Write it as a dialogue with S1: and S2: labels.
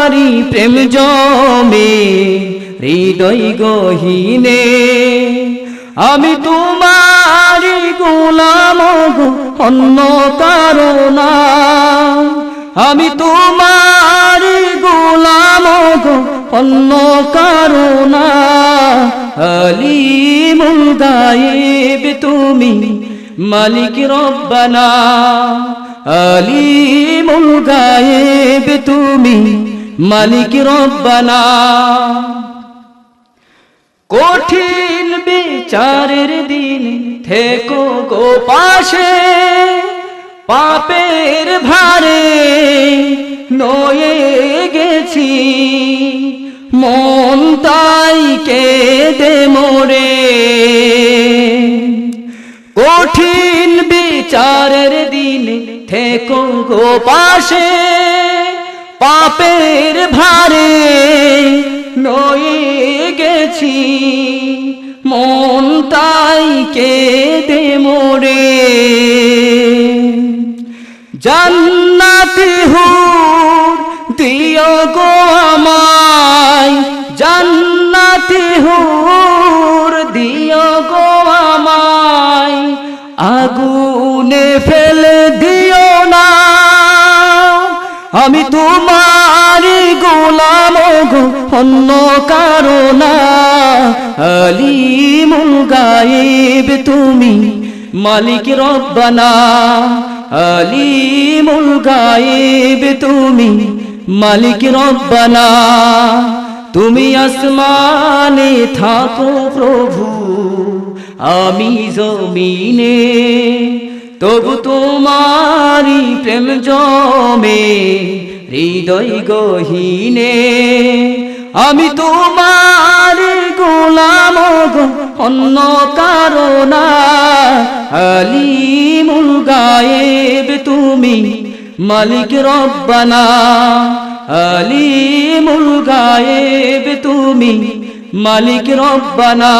S1: তোমারি প্রেম জমে হৃদয় গহীনে, আমি তোমারি গোলাম গো অন্য কারো না, আমি তোমারি গোলাম গো অন্য কারো না। আলিমুল গায়েব তুমি মালিক রব্বানা, আলিমুল গায়েব তুমি মালিক রব্বানা। কঠিন বিচারের দিন থেকো গো পাশে, পাপের ভারে নয়ে গেছি, মন তাই কেঁদে মোরে। কঠিন বিচারের দিন থেকো গো পাশে, পাপের ভারে নয়ে গেছি, মন তাই কেঁদে মোরে। জান্নাতি হুর দিও গো আমায়, জান্নাতি হুর দিও গো আমায়, আগুনে ফেলে দিও না, আমি তোমারি গোলাম গো অন্য কারো না। আলিমুল গায়েব তুমি মালিক রব্বানা, আলিমুল গায়েব তুমি মালিক রব্বানা। তুমি আসমানে থাকো প্রভু, আমি জমিনে, তবু তোমারি প্রেম জমে হৃদয় গহীনে, আমি তোমারি গোলাম গো অন্য কারো না। আলিমুল গায়েব তুমি মালিক রব্বানা, আলিমুল গায়েব তুমি মালিক রব্বানা।